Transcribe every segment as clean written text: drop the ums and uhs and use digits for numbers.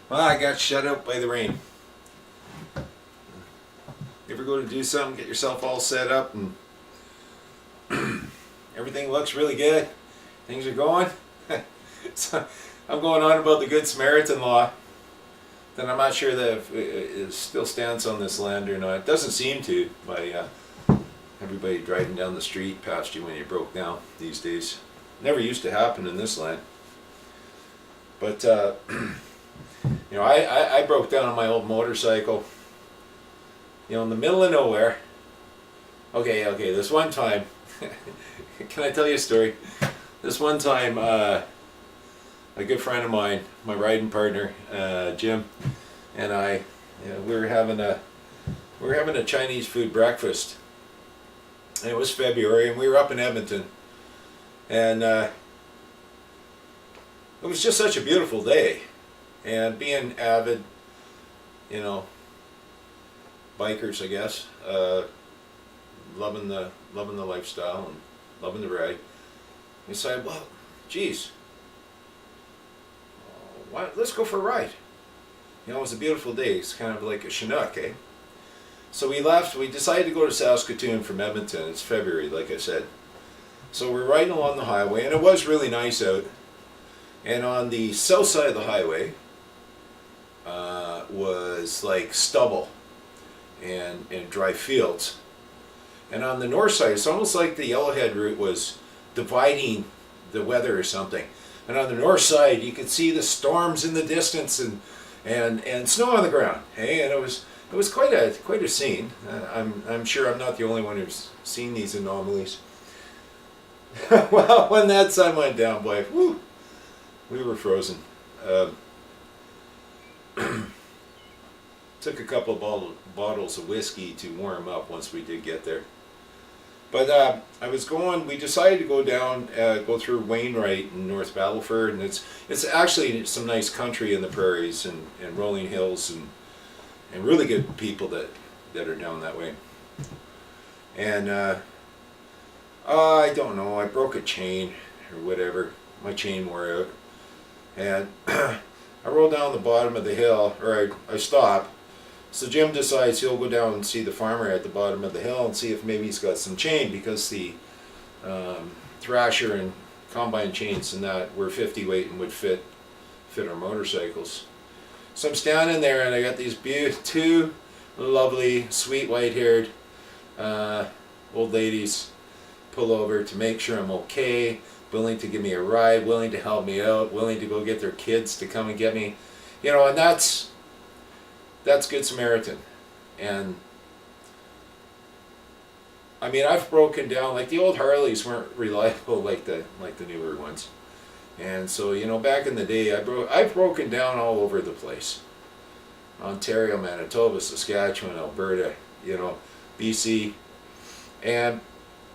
Well, I got shut out by the rain. You ever go to do something, get yourself all set up, and everything looks really good, things are going? So I'm going on about the Good Samaritan law, then I'm not sure that it still stands on this land or not. It doesn't seem to, by everybody driving down the street past you when you broke down these days. Never used to happen in this land. But you know, I broke down on my old motorcycle, you know, in the middle of nowhere. Okay, this one time, can I tell you a story? This one time, a good friend of mine, my riding partner, Jim, and I, you know, we were having a Chinese food breakfast. And it was February, and we were up in Edmonton, and it was just such a beautiful day. And being avid, you know, bikers, I guess, loving the lifestyle and loving the ride, we decided, well, geez, let's go for a ride. You know, it was a beautiful day. It's kind of like a Chinook, eh? So we left. We decided to go to Saskatoon from Edmonton. It's February, like I said. So we're riding along the highway, and it was really nice out. And on the south side of the highway was like stubble and dry fields. And on the north side, it's almost like the Yellowhead route was dividing the weather or something. And on the north side, you could see the storms in the distance and snow on the ground. Hey, and it was quite a scene. I'm sure I'm not the only one who's seen these anomalies. Well, when that sun went down, boy, whew, we were frozen. Took a couple of bottles of whiskey to warm up once we did get there. But we decided to go down, go through Wainwright and North Battleford, and it's actually some nice country in the prairies and rolling hills and really good people that are down that way. And I don't know, I broke a chain or whatever. My chain wore out. And I rolled down the bottom of the hill, or I stopped. So Jim decides he'll go down and see the farmer at the bottom of the hill and see if maybe he's got some chain, because the thrasher and combine chains and that were 50 weight and would fit our motorcycles. So I'm standing there, and I got these two lovely, sweet, white-haired old ladies pull over to make sure I'm okay, willing to give me a ride, willing to help me out, willing to go get their kids to come and get me. You know, and that's Good Samaritan. And I mean, I've broken down, like the old Harleys weren't reliable like the newer ones. And so, you know, back in the day, I've broken down all over the place. Ontario, Manitoba, Saskatchewan, Alberta, you know, BC. And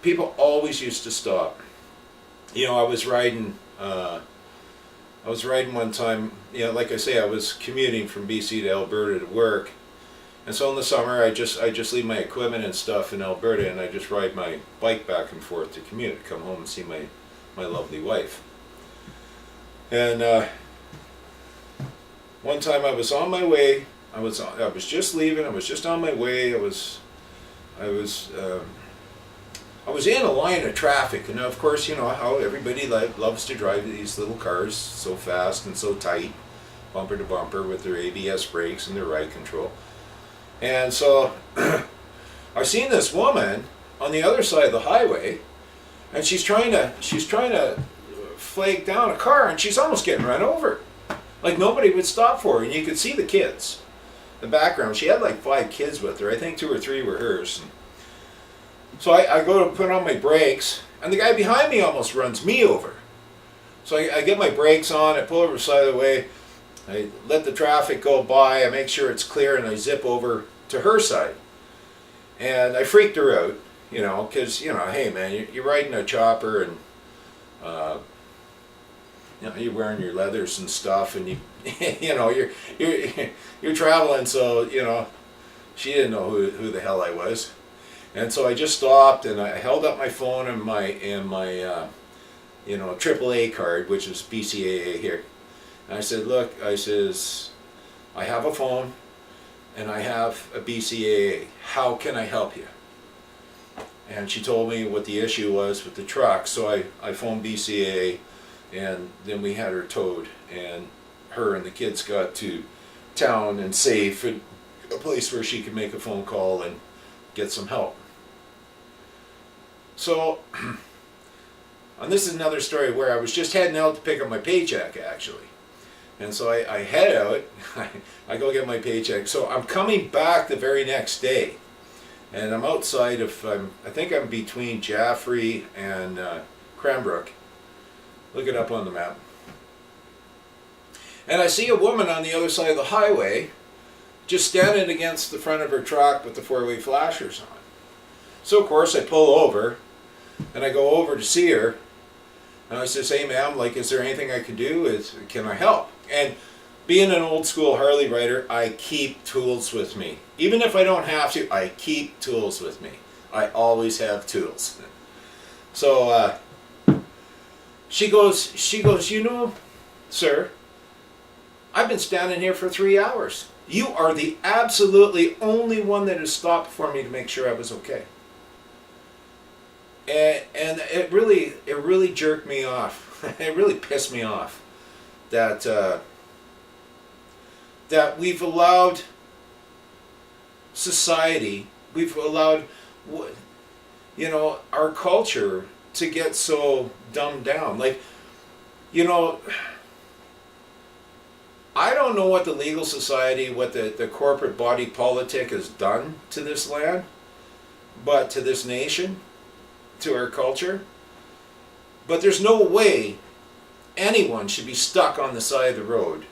people always used to stop. You know, I was riding one time, you know, like I say, I was commuting from BC to Alberta to work. And so in the summer, I just leave my equipment and stuff in Alberta, and I just ride my bike back and forth to commute, come home and see my lovely wife. And one time I was on my way. I was just leaving. I was just on my way. I was in a line of traffic, and of course, you know how everybody loves to drive these little cars so fast and so tight, bumper to bumper, with their ABS brakes and their ride control. And so I seen this woman on the other side of the highway, and she's trying to flag down a car, and she's almost getting run over. Like nobody would stop for her, and you could see the kids. The background, she had like 5 kids with her. I think 2 or 3 were hers. So I go to put on my brakes, and the guy behind me almost runs me over. So I get my brakes on, I pull over the side of the way, I let the traffic go by, I make sure it's clear, and I zip over to her side. And I freaked her out, you know, because, you know, hey man, you're riding a chopper, and you know, you're wearing your leathers and stuff, and you know, you're traveling, so, you know, she didn't know who the hell I was. And so I just stopped, and I held up my phone and my AAA card, which is BCAA here. And I said, look, I says, I have a phone and I have a BCAA. How can I help you? And she told me what the issue was with the truck. So I phoned BCAA, and then we had her towed, and her and the kids got to town and safe, and a place where she could make a phone call and get some help. So, and this is another story where I was just heading out to pick up my paycheck, actually. And so I head out, I go get my paycheck. So I'm coming back the very next day, and I'm outside of, I think I'm between Jaffrey and Cranbrook. Look it up on the map. And I see a woman on the other side of the highway, just standing against the front of her truck with the four-way flashers on. So of course I pull over, and I go over to see her, and I says, hey ma'am, like, is there anything I can do? Can I help? And being an old school Harley rider, I keep tools with me. Even if I don't have to, I keep tools with me. I always have tools. So she goes, sir, I've been standing here for 3 hours. You are the absolutely only one that has stopped for me to make sure I was okay. And it really jerked me off. It really pissed me off that we've allowed society, we've allowed our culture to get so dumbed down. Like, I don't know what the legal society, what the corporate body politic has done to this land, but to this nation, to our culture. But there's no way anyone should be stuck on the side of the road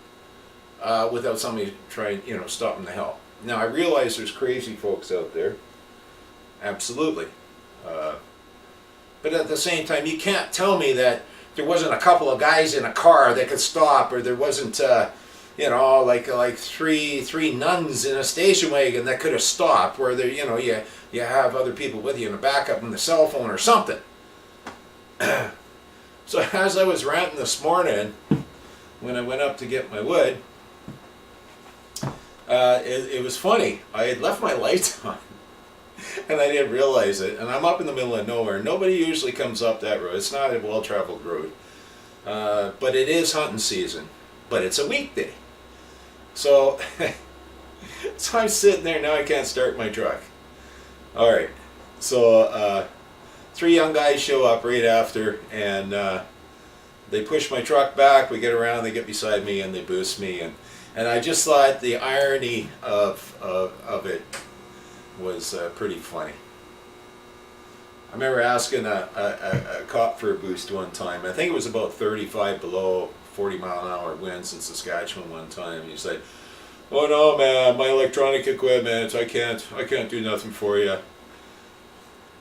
without somebody trying, stop them to help. Now, I realize there's crazy folks out there. Absolutely. But at the same time, you can't tell me that there wasn't a couple of guys in a car that could stop, or there wasn't, like three nuns in a station wagon that could have stopped, where there, you have other people with you in a backup on the cell phone or something. So as I was ranting this morning, when I went up to get my wood, it was funny. I had left my lights on, and I didn't realize it. And I'm up in the middle of nowhere. Nobody usually comes up that road. It's not a well-traveled road. But it is hunting season. But it's a weekday. So, so I'm sitting there, now I can't start my truck. Alright, so 3 young guys show up right after, and they push my truck back, we get around, they get beside me, and they boost me, and I just thought the irony of it was pretty funny. I remember asking a cop for a boost one time. I think it was about 35 below 40-mile-an-hour winds in Saskatchewan one time. And he's like, "Oh no, man, my electronic equipment, I can't do nothing for you."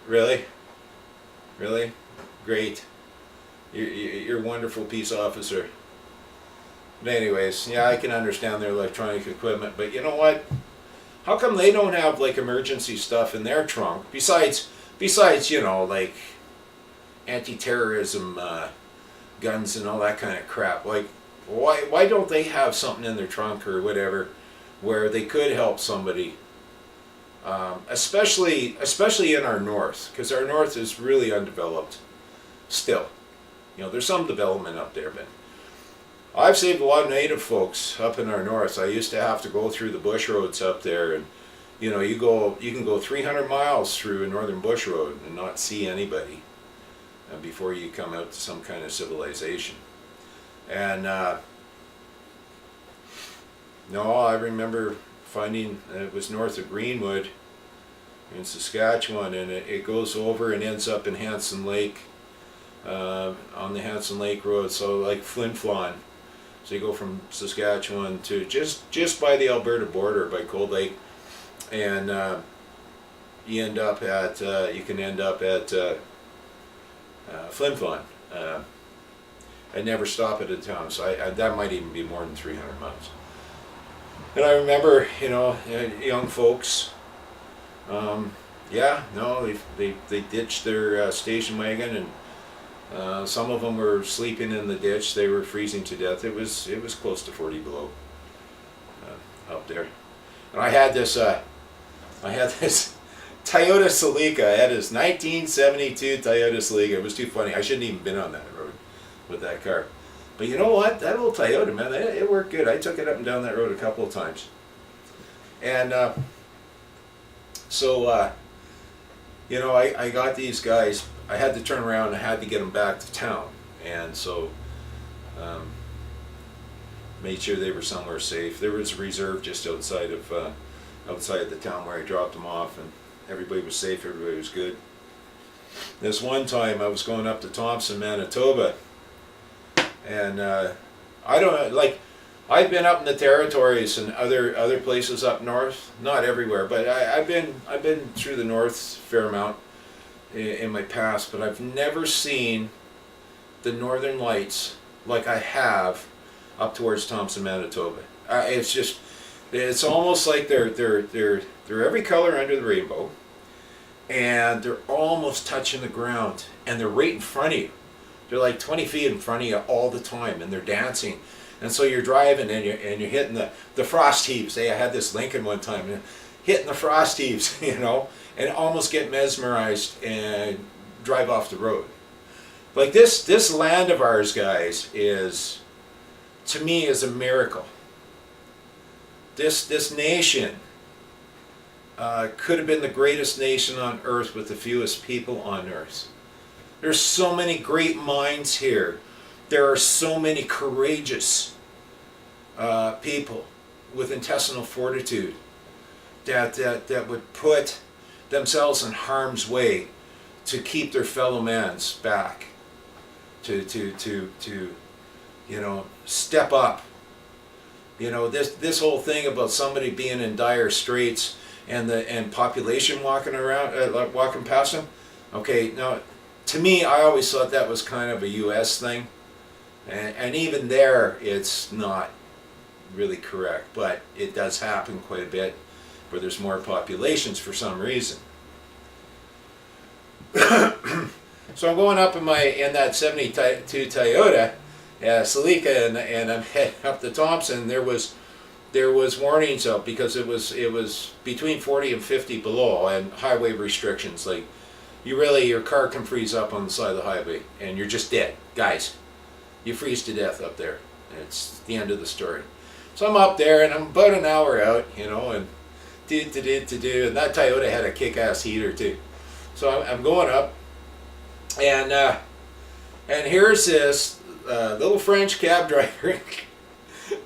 Really? Really? Great. You're a wonderful peace officer. But anyways, yeah, I can understand their electronic equipment, but you know what? How come they don't have like emergency stuff in their trunk? Besides, like anti-terrorism guns and all that kind of crap. Like, why don't they have something in their trunk or whatever where they could help somebody? Especially in our north, because our north is really undeveloped still. There's some development up there, but I've saved a lot of native folks up in our north. I used to have to go through the bush roads up there, and you can go 300 miles through a northern bush road and not see anybody before you come out to some kind of civilization. And no, I remember finding it was north of Greenwood in Saskatchewan, and it goes over and ends up in Hanson Lake, on the Hanson Lake Road, so like Flin Flon. So you go from Saskatchewan to just by the Alberta border, by Cold Lake, and you can end up at Flin Flon. I never stop at a town, so that might even be more than 300 miles. And I remember, young folks, they ditched their station wagon, and Some of them were sleeping in the ditch. They were freezing to death. It was close to 40 below up there. And I had this Toyota Celica. I had this 1972 Toyota Celica. It was too funny. I shouldn't even been on that road with that car. But you know what? That old Toyota, man, it worked good. I took it up and down that road a couple of times. And you know, I got these guys. I had to turn around and I had to get them back to town. And so made sure they were somewhere safe. There was a reserve just outside of the town where I dropped them off, and everybody was safe. Everybody was good. This one time I was going up to Thompson, Manitoba, and I don't know, like, I've been up in the territories and other places up north, not everywhere, but I've been through the north a fair amount in my past, but I've never seen the northern lights like I have up towards Thompson, Manitoba. It's almost like they're every color under the rainbow, and they're almost touching the ground, and they're right in front of you. They're like 20 feet in front of you all the time, and they're dancing. And so you're driving and you're hitting the frost heaves. Hey, I had this Lincoln one time, and hitting the frost heaves, you know, and almost get mesmerized and drive off the road. Like this land of ours, guys, is, to me, is a miracle. This nation could have been the greatest nation on earth with the fewest people on earth. There's so many great minds here. There are so many courageous people with intestinal fortitude that would put themselves in harm's way to keep their fellow man's back, to you know, step up. You know, this whole thing about somebody being in dire straits and population walking around, walking past them. Okay, now, to me, I always thought that was kind of a U.S. thing, and even there, it's not really correct, but it does happen quite a bit where there's more populations for some reason. So I'm going up in that 72 Toyota Celica, and I'm heading up to Thompson. There was warnings out because it was between 40 and 50 below, and highway restrictions. Like, your car can freeze up on the side of the highway and you're just dead, guys. You freeze to death up there. It's the end of the story. So I'm up there and I'm about an hour out, you know, and and that Toyota had a kick-ass heater too. So I'm going up, and here's this little French cab driver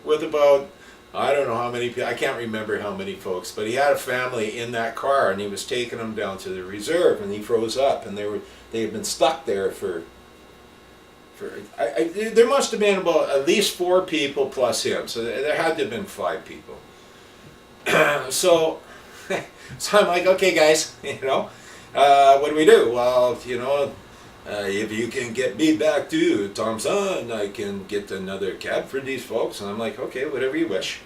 with about, I don't know how many people, I can't remember how many folks, but he had a family in that car, and he was taking them down to the reserve, and he froze up, and they had been stuck there for there must have been about at least 4 people plus him, so there had to have been 5 people. So I'm like, okay, guys, you know, what do we do? Well, you know, if you can get me back to Thompson, I can get another cab for these folks. And I'm like, okay, whatever you wish.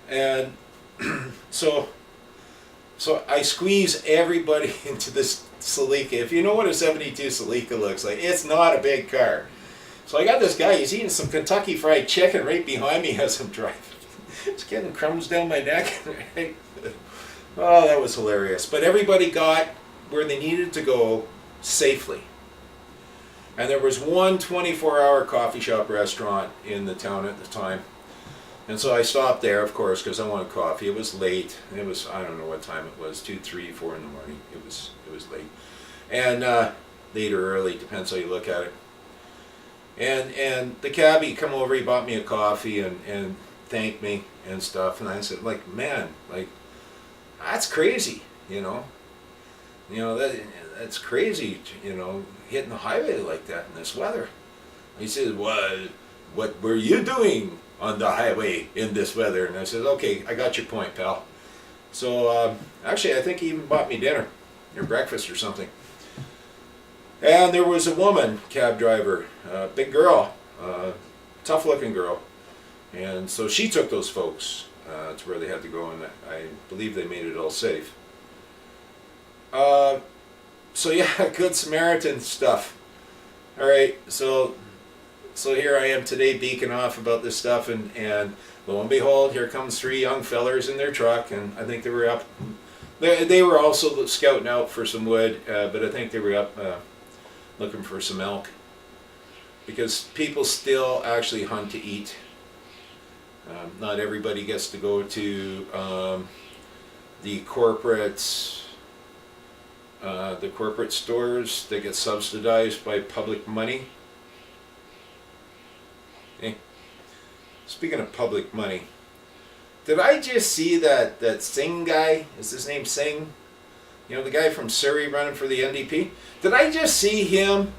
And so I squeeze everybody into this Celica. If you know what a 72 Celica looks like, it's not a big car. So I got this guy, he's eating some Kentucky Fried Chicken right behind me as I'm driving. It's getting crumbs down my neck. Oh, that was hilarious. But everybody got where they needed to go safely. And there was one 24-hour coffee shop restaurant in the town at the time. And so I stopped there, of course, because I wanted coffee. It was late. It was, I don't know what time it was, 2, 3, 4 in the morning. It was late. And late or early, depends how you look at it. And the cabbie come over, he bought me a coffee and thanked me and stuff. And I said, like, man, like, that's crazy, you know. You know, that's crazy, you know, hitting the highway like that in this weather. He said, what were you doing on the highway in this weather? And I said, okay, I got your point, pal. So actually, I think he even bought me dinner or breakfast or something. And there was a woman cab driver, big girl, tough looking girl. And so she took those folks to where they had to go, and I believe they made it all safe. So yeah, good Samaritan stuff. All right, so here I am today beaking off about this stuff, and lo and behold, here comes three young fellers in their truck, and I think they were up. They were also scouting out for some wood, but I think they were up looking for some elk, because people still actually hunt to eat. Not everybody gets to go to the corporate stores that get subsidized by public money. Okay. Speaking of public money, did I just see that Singh guy? Is his name Singh? You know, the guy from Surrey running for the NDP? Did I just see him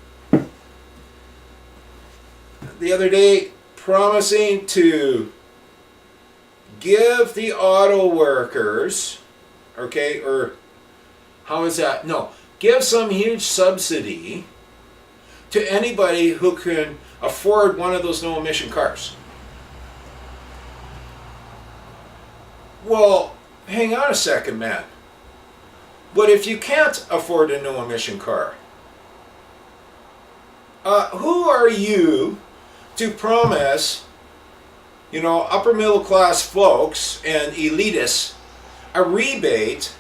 the other day promising to give the auto workers, okay, or how is that? No, give some huge subsidy to anybody who can afford one of those no-emission cars. Well, hang on a second, man. What if you can't afford a no-emission car? Who are you to promise, you know, upper middle class folks and elitists a rebate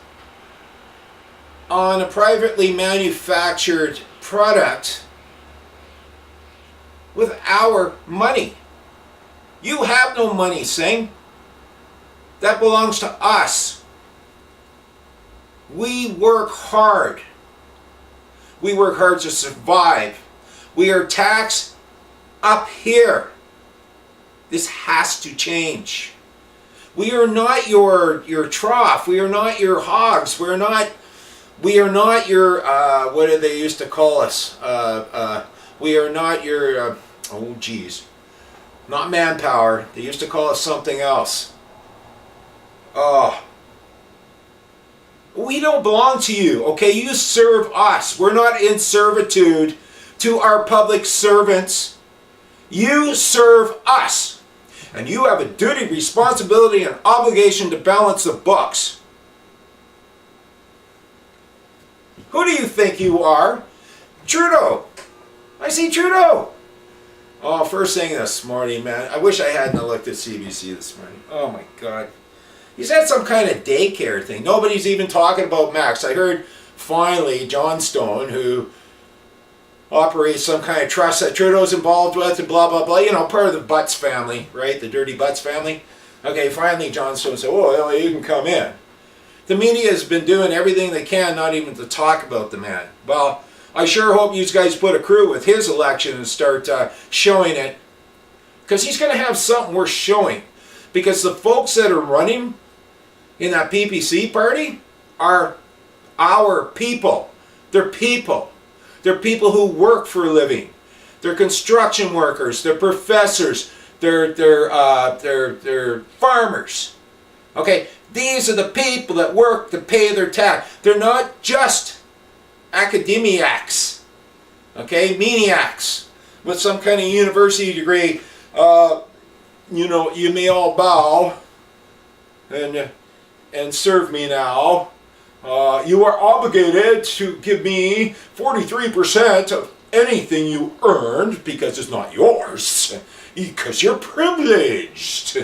on a privately manufactured product with our money? You have no money, Singh. That belongs to us. We work hard. We work hard to survive. We are taxed up here. This has to change. We are not your trough. We are not your hogs. We are not your what do they used to call us? We are not your oh geez, not manpower. They used to call us something else. We don't belong to you, okay? You serve us. We're not in servitude to our public servants. You serve us. And you have a duty, responsibility, and obligation to balance the books. Who do you think you are? Trudeau. I see Trudeau. Oh, first thing this morning, man. I wish I hadn't looked at CBC this morning. Oh my God. He's at some kind of daycare thing. Nobody's even talking about Max. I heard finally John Stone, who operates some kind of trust that Trudeau's involved with and blah, blah, blah. You know, part of the Butts family, right? The dirty Butts family. Okay, finally John Stone said, oh, well, you can come in. The media has been doing everything they can not even to talk about the man. Well, I sure hope you guys put a crew with his election and start showing it. Because he's going to have something worth showing. Because the folks that are running in that PPC party are our people. They're people. They're people who work for a living. They're construction workers. They're professors. They're farmers. Okay, these are the people that work to pay their tax. They're not just academiacs. Okay, maniacs with some kind of university degree. You know, you may all bow and serve me now. You are obligated to give me 43% of anything you earned because it's not yours. Because you're privileged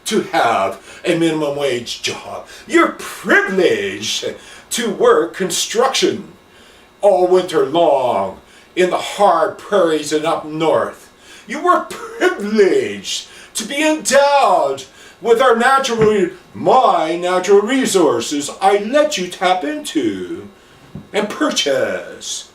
to have a minimum wage job. You're privileged to work construction all winter long in the hard prairies and up north. You were privileged to be endowed with my natural resources I let you tap into and purchase.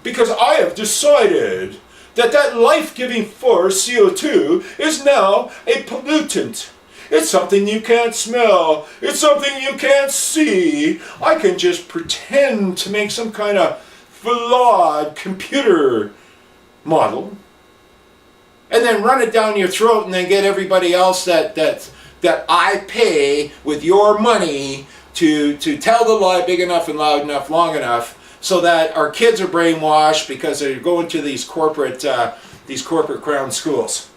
Because I have decided that life-giving force, CO2, is now a pollutant. It's something you can't smell. It's something you can't see. I can just pretend to make some kind of flawed computer model and then run it down your throat and then get everybody else that I pay with your money to tell the lie big enough and loud enough, long enough, so that our kids are brainwashed because they're going to these corporate crown schools.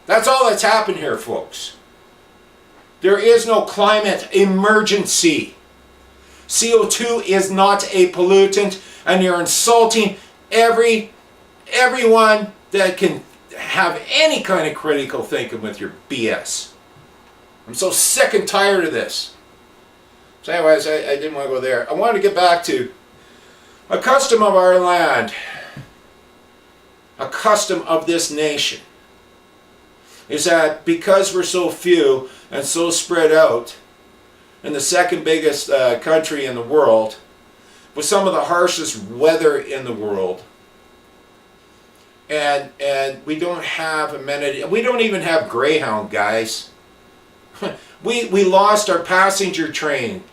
That's all that's happened here, folks. There is no climate emergency. CO2 is not a pollutant, and you're insulting every everyone that can have any kind of critical thinking with your BS. I'm so sick and tired of this. So anyways, I didn't want to go there. I wanted to get back to a custom of our land, a custom of this nation, is that because we're so few and so spread out, in the second biggest country in the world, with some of the harshest weather in the world, and we don't have amenity. We don't even have Greyhound, guys. we lost our passenger train.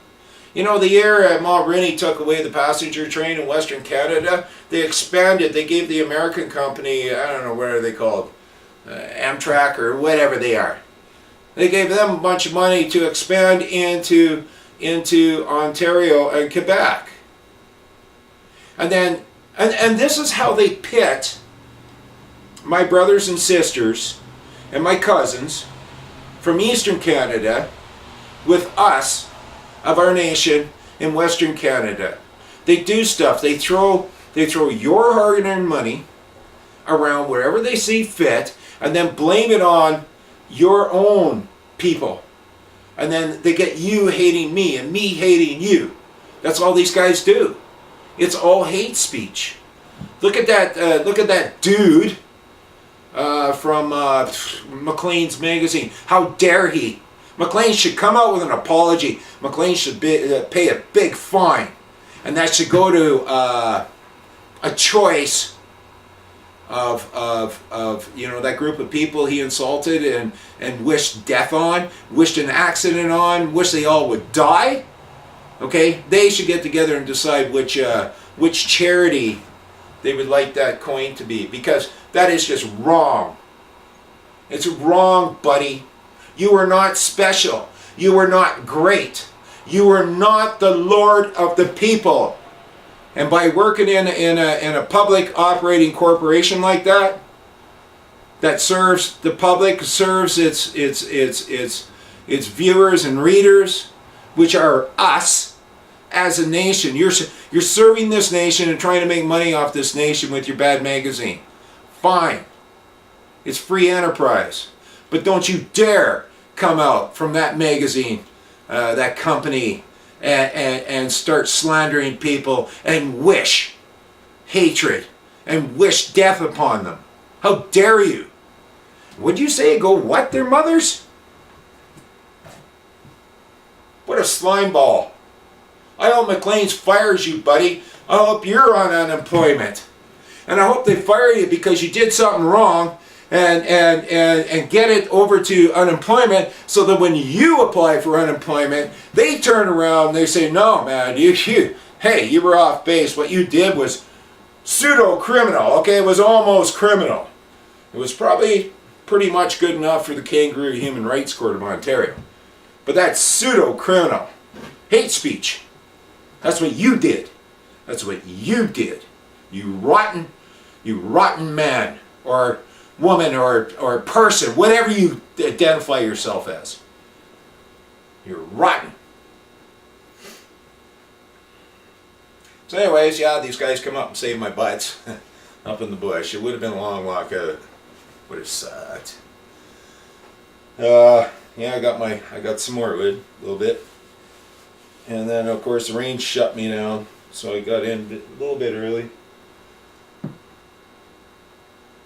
You know, the year Mulroney took away the passenger train in Western Canada, they expanded. They gave the American company, I don't know, what are they called, Amtrak or whatever they are. They gave them a bunch of money to expand into Ontario and Quebec. And then, and this is how they pit my brothers and sisters and my cousins from Eastern Canada with us of our nation in Western Canada. They do stuff. They throw your hard-earned money around wherever they see fit, and then blame it on your own people. And then they get you hating me and me hating you. That's all these guys do. It's all hate speech. Look at that. Look at that dude from Maclean's magazine. How dare he? Maclean should come out with an apology. Maclean should pay a big fine, and that should go to a choice of you know, that group of people he insulted and wished death on, wished an accident on, wished they all would die. Okay, they should get together and decide which charity they would like that coin to be, because that is just wrong. It's wrong, buddy. You are not special. You are not great. You are not the Lord of the people. And by working in a public operating corporation like that, that serves the public, serves its viewers and readers, which are us as a nation. You're serving this nation and trying to make money off this nation with your bad magazine. Fine. It's free enterprise. But don't you dare come out from that magazine, that company, and start slandering people and wish hatred and wish death upon them. How dare you? Would you say go what, their mothers? What a slime ball. I hope Maclean's fires you, buddy. I hope you're on unemployment. And I hope they fire you because you did something wrong, and get it over to unemployment, so that when you apply for unemployment, they turn around and they say, no, man, hey, you were off base. What you did was pseudo-criminal. Okay, it was almost criminal. It was probably pretty much good enough for the Kangaroo Human Rights Court of Ontario. But that's pseudo-criminal. Hate speech. That's what you did. That's what you did. You rotten man, or woman, or person, whatever you identify yourself as. You're rotten. So anyways, yeah, these guys come up and save my butts up in the bush. It would have been a long walk out. Would have sucked. Yeah, I got some more wood, a little bit. And then of course the rain shut me down, so I got in a little bit early.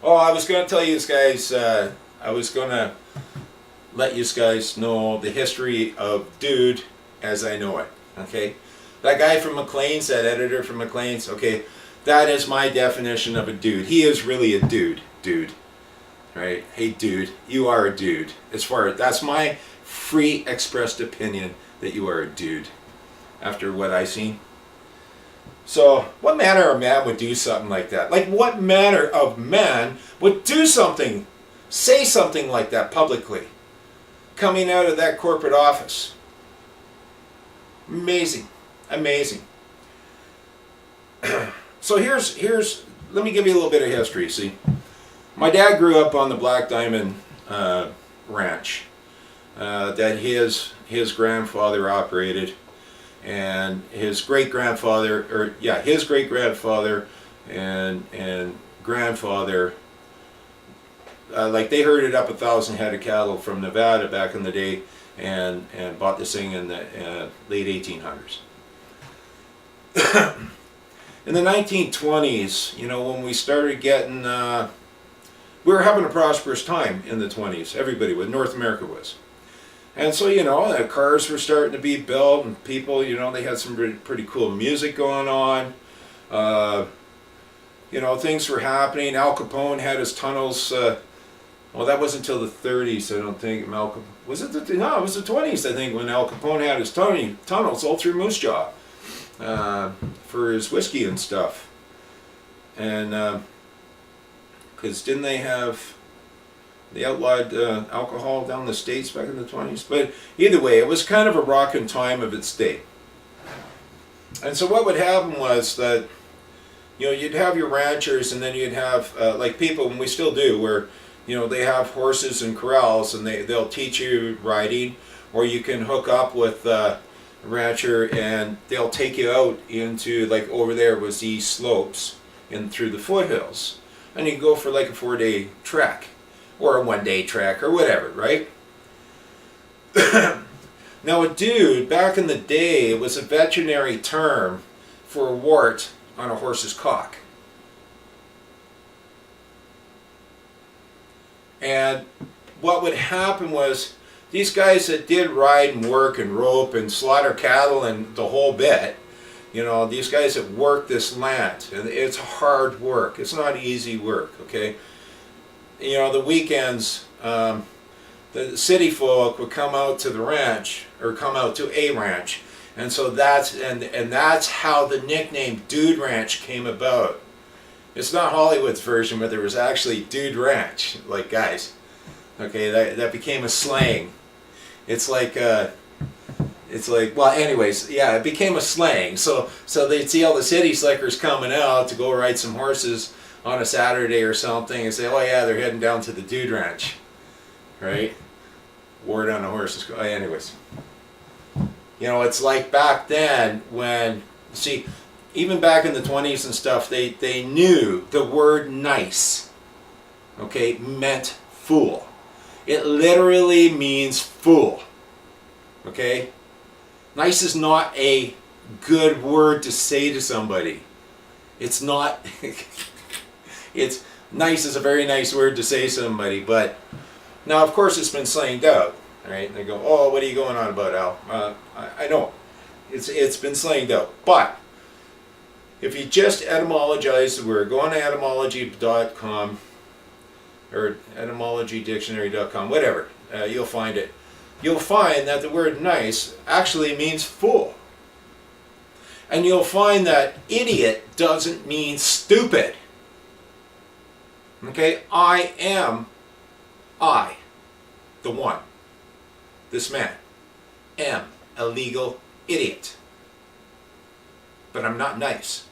Oh, I was going to tell you guys, I was going to let you guys know the history of Dude as I know it, okay? That guy from Maclean's, that editor from Maclean's, okay, that is my definition of a dude. He is really a dude, right? Hey, dude, you are a dude. That's my free expressed opinion, that you are a dude, after what I seen. So, what manner of man would do something like that? Like, what manner of man would do something, say something like that publicly, coming out of that corporate office? Amazing. Amazing. So here's, let me give you a little bit of history, see. My dad grew up on the Black Diamond ranch that his grandfather operated. And his great grandfather, and grandfather, like they herded up 1,000 head of cattle from Nevada back in the day, and bought this thing in the late 1800s. In the 1920s, you know, when we started getting, we were having a prosperous time in the 20s. Everybody was, North America was. And so, you know, the cars were starting to be built, and people, you know, they had some pretty cool music going on. You know, things were happening. Al Capone had his tunnels. Well, that wasn't until the 30s, I don't think. Was it no, it was the 20s, I think, when Al Capone had his tunnels all through Moose Jaw for his whiskey and stuff. And because didn't they outlawed alcohol down the States back in the 20s? But either way, it was kind of a rocking time of its day. And so what would happen was that, you know, you'd have your ranchers, and then you'd have like people, and we still do, where, you know, they have horses and corrals, and they'll teach you riding, or you can hook up with a rancher and they'll take you out into, like over there was these slopes and through the foothills, and you can go for like a 4-day trek or a 1-day trek or whatever, right? Now a dude, back in the day, it was a veterinary term for a wart on a horse's cock. And what would happen was, these guys that did ride and work and rope and slaughter cattle and the whole bit, you know, these guys that work this land, and it's hard work. It's not easy work, okay? You know, the weekends, the city folk would come out to the ranch, or come out to a ranch, and so that's how the nickname Dude Ranch came about. It's not Hollywood's version, but there was actually Dude Ranch, like guys. Okay, that became a slang. It's like well, anyways, yeah, it became a slang. So they'd see all the city slickers coming out to go ride some horses on a Saturday or something, and say, oh yeah, they're heading down to the Dude Ranch, right? Ward on the horses. Anyways, you know, it's like back then when, see, even back in the 20s and stuff, they knew the word nice, okay, meant fool. It literally means fool, okay? Nice is not a good word to say to somebody. It's not, it's, nice is a very nice word to say to somebody, but now of course it's been slanged out, right? And they go, oh, what are you going on about, Al? I know, it's been slanged out, but if you just etymologize the word, go on to etymology.com or etymologydictionary.com, whatever, you'll find it. You'll find that the word nice actually means fool. And you'll find that idiot doesn't mean stupid. Okay, the one, this man, am a legal idiot. But I'm not nice.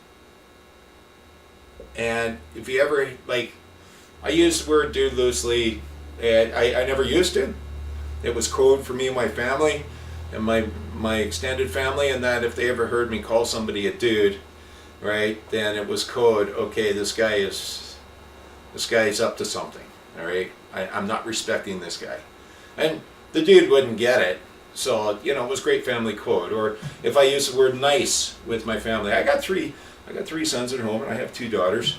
And if you ever, like, I use the word dude loosely, and I never used to. It was code for me and my family, and my extended family, and that if they ever heard me call somebody a dude, right, then it was code, okay, this guy is up to something, all right? I'm not respecting this guy. And the dude wouldn't get it, so, you know, it was great family code. Or if I use the word nice with my family, I got three sons at home, and I have 2 daughters.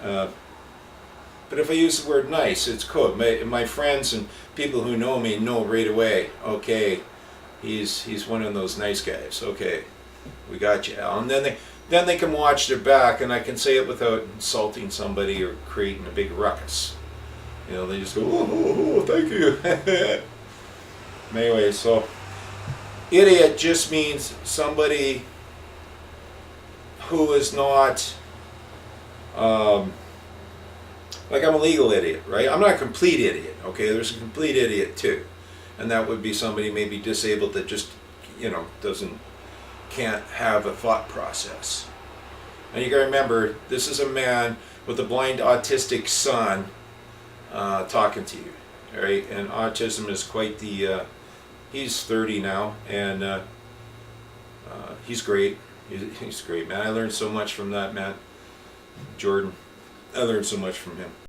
But if I use the word nice, it's code. My friends and people who know me know right away, okay, he's one of those nice guys. Okay, we got you, Al. And then they can watch their back, and I can say it without insulting somebody or creating a big ruckus. You know, they just go, oh thank you. Anyway, so idiot just means somebody who is not, like, I'm a legal idiot, right? I'm not a complete idiot, okay? There's a complete idiot too. And that would be somebody maybe disabled that just, you know, can't have a thought process. And you gotta remember, this is a man with a blind autistic son talking to you, all right? And autism is quite the, he's 30 now, and he's great. He's great, man. I learned so much from that man, Jordan. I learned so much from him.